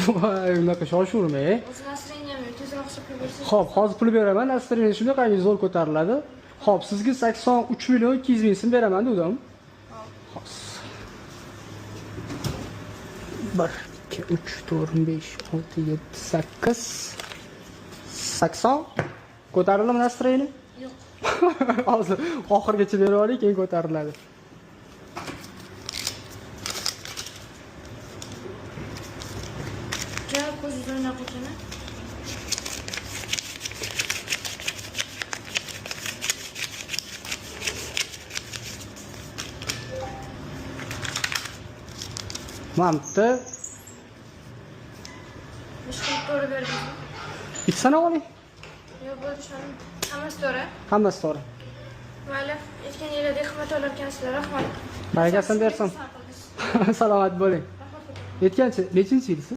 Voy, unaqa shoshurmang. O'zi nasriyam yo'q, tezroq hisoblab bersangiz. Xo'p, hozir pul beraman. Nasrning shunaqangi zo'r ko'tariladi. Xo'p, sizga 83 million 200 ming so'm beraman dedim. Xo'p. 1 2 3 4 5 6 7 8 80 ko'tariladimi nasrning? Yo'q. Hozir oxirgacha berib oling, keyin ko'tariladi. Javob ko'zingiz o'ynab o'tini. Mamta, Mishqilib to'g'ri berdingizmi? bitsani oling. Yo'q, bo'ldi, ishondim. Hammasi to'g'ri. Hammasi to'g'ri. Mayli, aytgan yerlarda hikmat olarkansizlar, rahmat. Barakasini bersin. Salomat bo'ling. Aytgancha, nechinchi yilsiz?